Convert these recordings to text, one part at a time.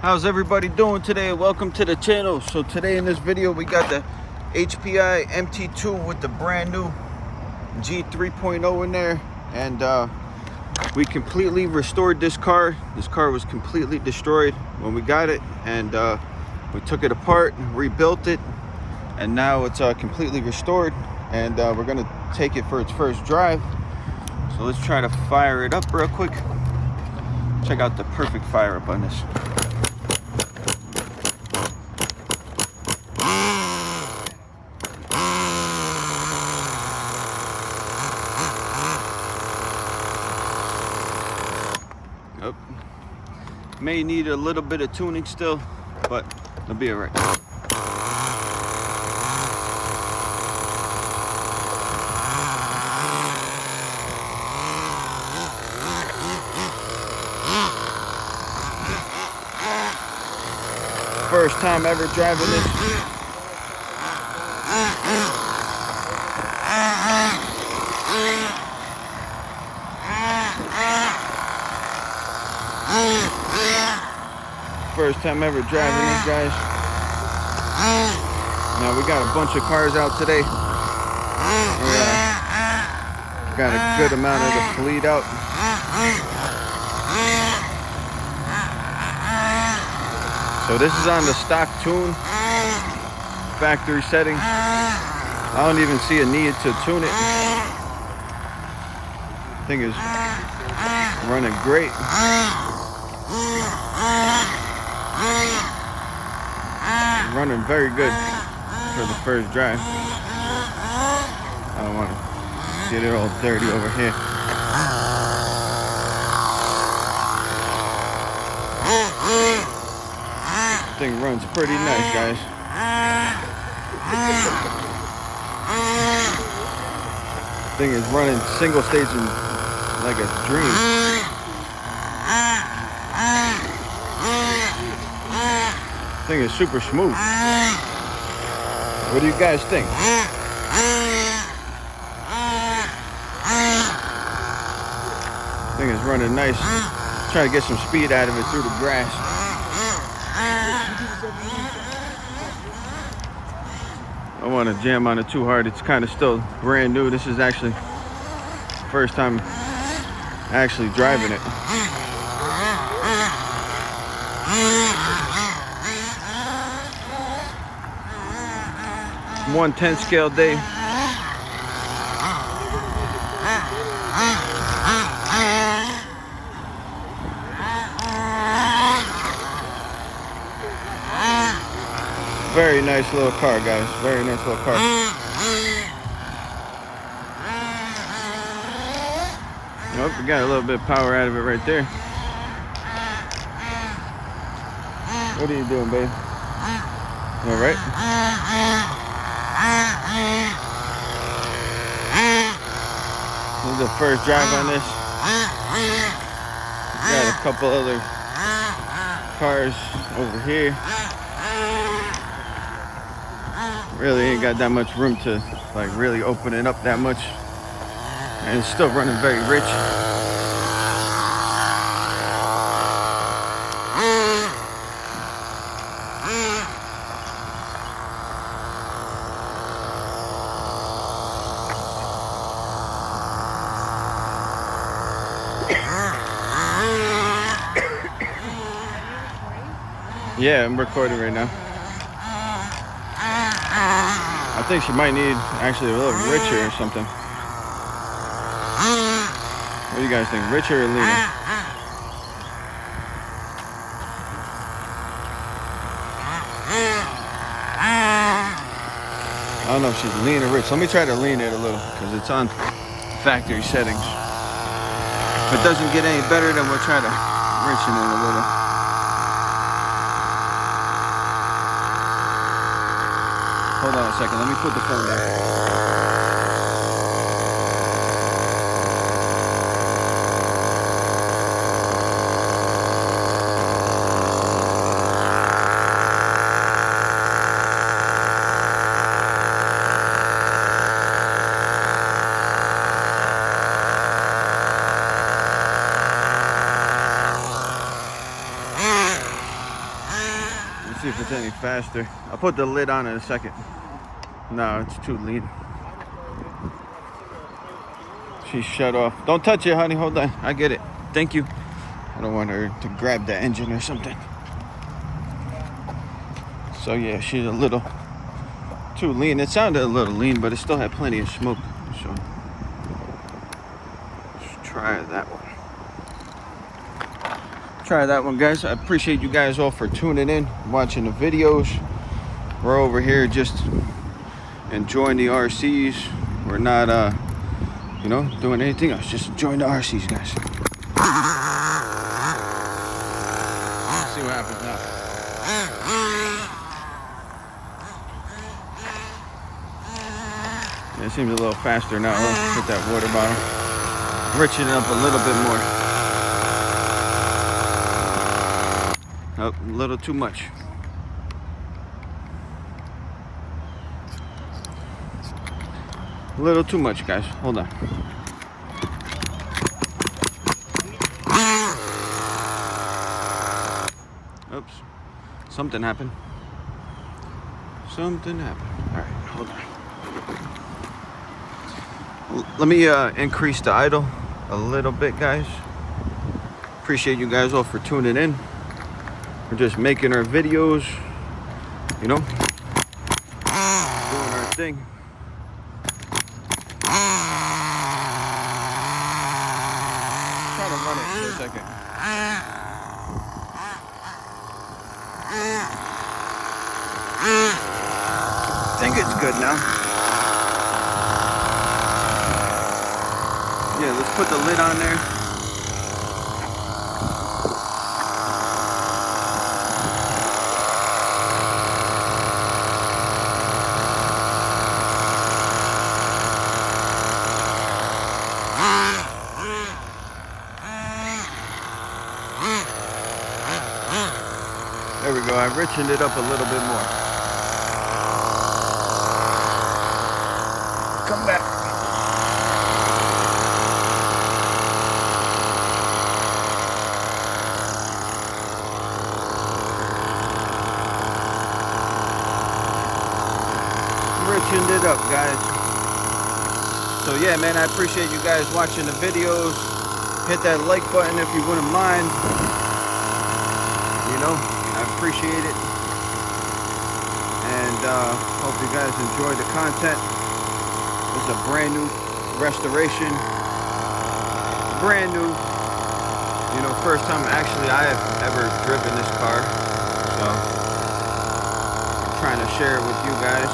How's everybody doing today? Welcome to the channel. So today in this video we got the HPI MT2 with the brand new G 3.0 in there, and we completely restored this car. This car was completely destroyed when we got it, and we took it apart, rebuilt it, and now it's completely restored, and we're gonna take it for its first drive. So let's try to fire it up real quick. Check out the perfect fire up on this. Oh, may need a little bit of tuning still, but it'll be all right. First time ever driving this. First time ever driving this, guys. Now we got a bunch of cars out today. Got a good amount of the fleet out. So this is on the stock tune, factory settings. I don't even see a need to tune it. Thing is running great. Running very good for the first drive. I don't want to get it all dirty over here. Thing runs pretty nice, guys. Thing is running single stage like a dream. Thing is super smooth. What do you guys think? Thing is running nice. Trying to get some speed out of it through the grass. I don't want to jam on it too hard. It's kind of still brand new. This is actually first time actually driving it. 1/10 scale day. Very nice little car, guys. Very nice little car. Nope, we got a little bit of power out of it right there. What are you doing, babe? All right. This is the first drive on this. Got a couple other cars over here. Really ain't got that much room to like really open it up that much, and it's still running very rich. Yeah, I'm recording right now. I think she might need actually a little richer or something. What do you guys think? Richer or leaner? I don't know if she's lean or rich. Let me try to lean it a little because it's on factory settings. If it doesn't get any better, then we'll try to richen it a little. Hold on a second, let me put the phone down. See if it's any faster. I'll put the lid on in a second. No, it's too lean. She's shut off. Don't touch it, honey. Hold on. I get it. Thank you. I don't want her to grab the engine or something. So yeah, she's a little too lean. It sounded a little lean, but it still had plenty of smoke. So let's try that one. Try that one, guys. I appreciate you guys all for tuning in, watching the videos. We're over here just enjoying the RCs. We're not you know, doing anything else, just enjoying the RCs, guys. Let's see what happens now. Yeah, it seems a little faster now. Let's put that water bottle, richen it up a little bit more. Oh, a little too much. A little too much, guys. Hold on. Oops. Something happened. Something happened. All right, hold on. Let me increase the idle a little bit, guys. Appreciate you guys all for tuning in. We're just making our videos, you know, doing our thing. Try to run it for a second. I think it's good now. Yeah, let's put the lid on there. There we go. I richened it up a little bit more. Come back. Richened it up, guys. So yeah, man, I appreciate you guys watching the videos. Hit that like button if you wouldn't mind. You know, I appreciate it. And hope you guys enjoy the content. It's a brand new restoration. Brand new. You know, first time actually I have ever driven this car. So I'm trying to share it with you guys.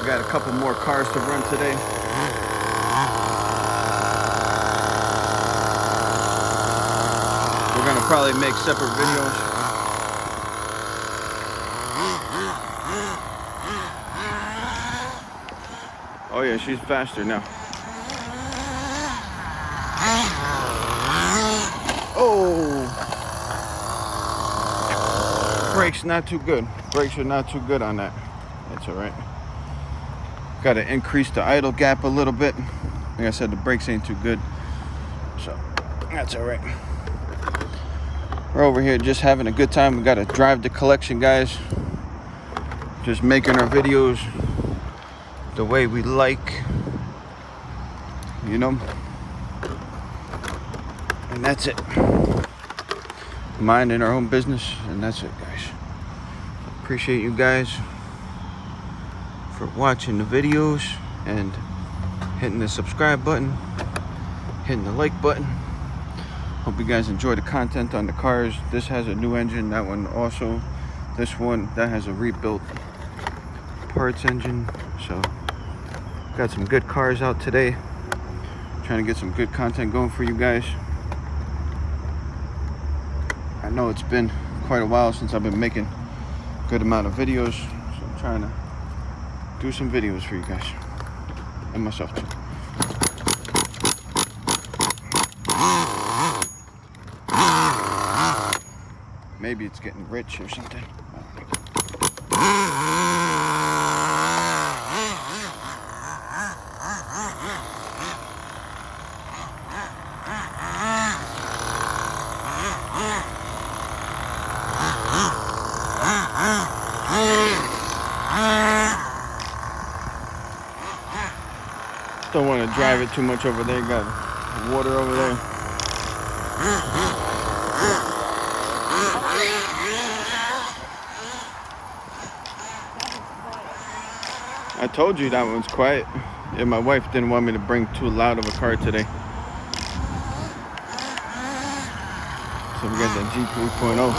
We got a couple more cars to run today. We're gonna probably make separate videos. Oh yeah, she's faster now. Oh! Brakes not too good. Brakes are not too good on that. That's alright. Gotta increase the idle gap a little bit. Like I said, the brakes ain't too good. So, that's alright. We're over here just having a good time. We gotta drive the collection, guys. Just making our videos the way we like, you know. And that's it. Minding our own business, and that's it, guys. Appreciate you guys for watching the videos and hitting the subscribe button, hitting the like button. Hope you guys enjoy the content on the cars. This has a new engine, that one also. This one, that has a rebuilt parts engine. So got some good cars out today. Trying to get some good content going for you guys. I know it's been quite a while since I've been making a good amount of videos, so I'm trying to do some videos for you guys and myself too. Maybe it's getting rich or something. to drive it too much over there. Got water over there. I told you that one's quiet. Yeah, my wife didn't want me to bring too loud of a car today. So we got the G3.0.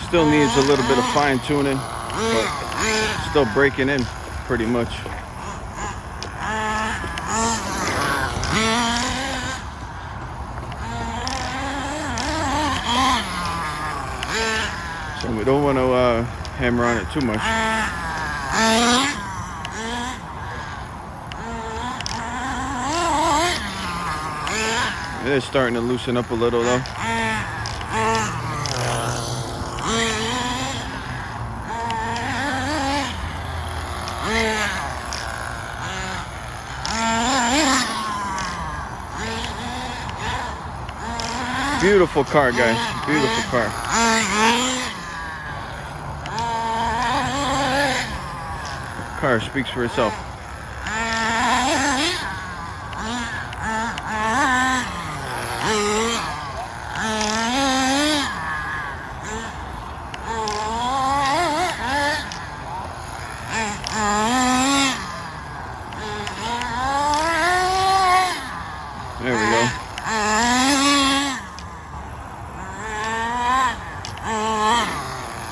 Still needs a little bit of fine tuning, but still breaking in pretty much. So we don't want to hammer on it too much. It is starting to loosen up a little though. Beautiful car, guys. Beautiful car. Car speaks for itself. There we go.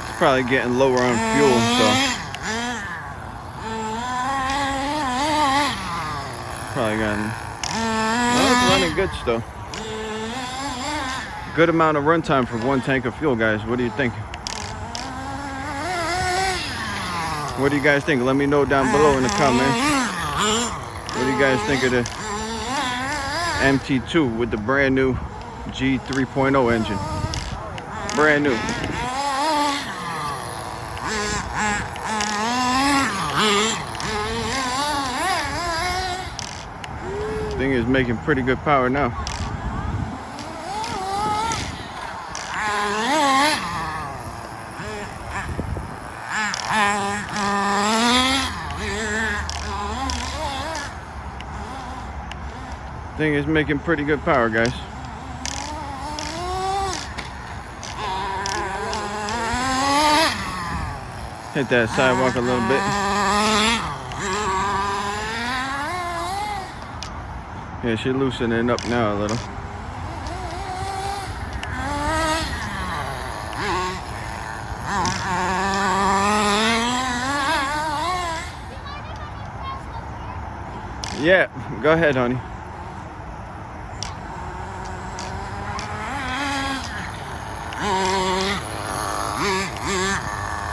It's probably getting lower on fuel, so probably gotten. Well, it's running good still. Good amount of runtime for one tank of fuel, guys. What do you think? What do you guys think? Let me know down below in the comments. What do you guys think of the MT2 with the brand new G3.0 engine? Brand new. Thing is making pretty good power now. Thing is making pretty good power, guys. Hit that sidewalk a little bit. Yeah, she's loosening up now a little. Yeah, go ahead, honey.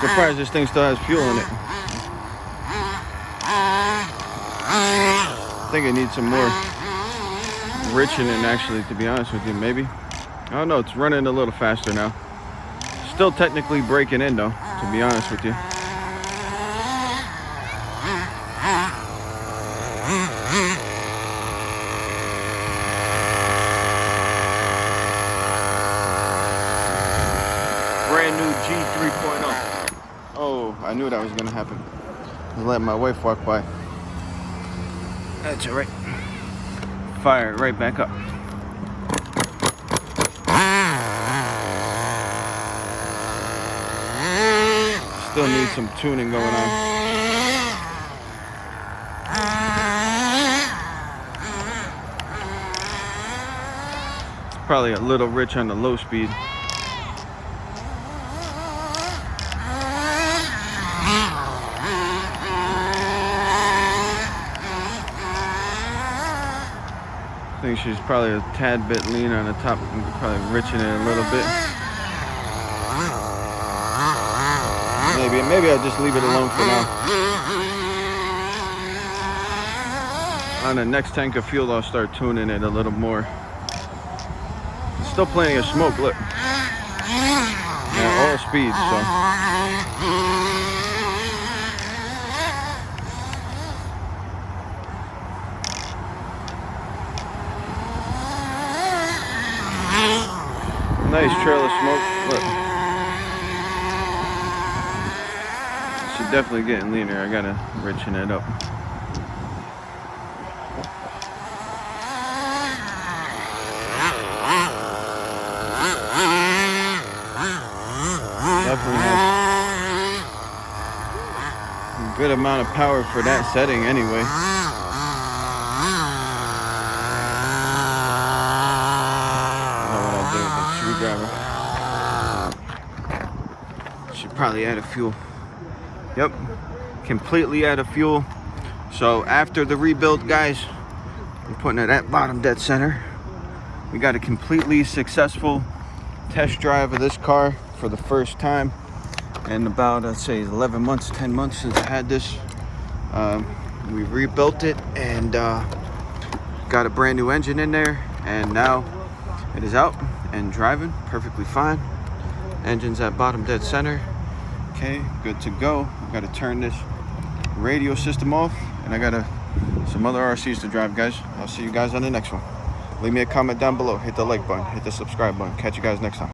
Surprised this thing still has fuel in it. I think it needs some more richening, actually, to be honest with you, maybe. I don't know, it's running a little faster now. Still technically breaking in though, to be honest with you. Brand new G3.0. Oh, I knew that was gonna happen. I let my wife walk by. That's all right. Fire it right back up. Still need some tuning going on. It's probably a little rich on the low speed. I think she's probably a tad bit lean on the top, probably riching it a little bit. Maybe I'll just leave it alone for now. On the next tank of fuel, I'll start tuning it a little more. Still plenty of smoke, look. Yeah, all speed, so. Nice trail of smoke, look. Should definitely getting leaner. I gotta richen it up. Definitely has a good amount of power for that setting anyway. Should probably add a fuel. Yep, completely out of fuel. So after the rebuild, guys, I'm putting it at bottom dead center. We got a completely successful test drive of this car for the first time in about, I'd say 11 months, 10 months since I had this. We rebuilt it and got a brand new engine in there, and now it is out and driving perfectly fine. Engine's at bottom dead center. Okay, good to go. I gotta turn this radio system off, and I got some other RCs to drive, guys. I'll see you guys on the next one. Leave me a comment down below, hit the like button, hit the subscribe button. Catch you guys next time.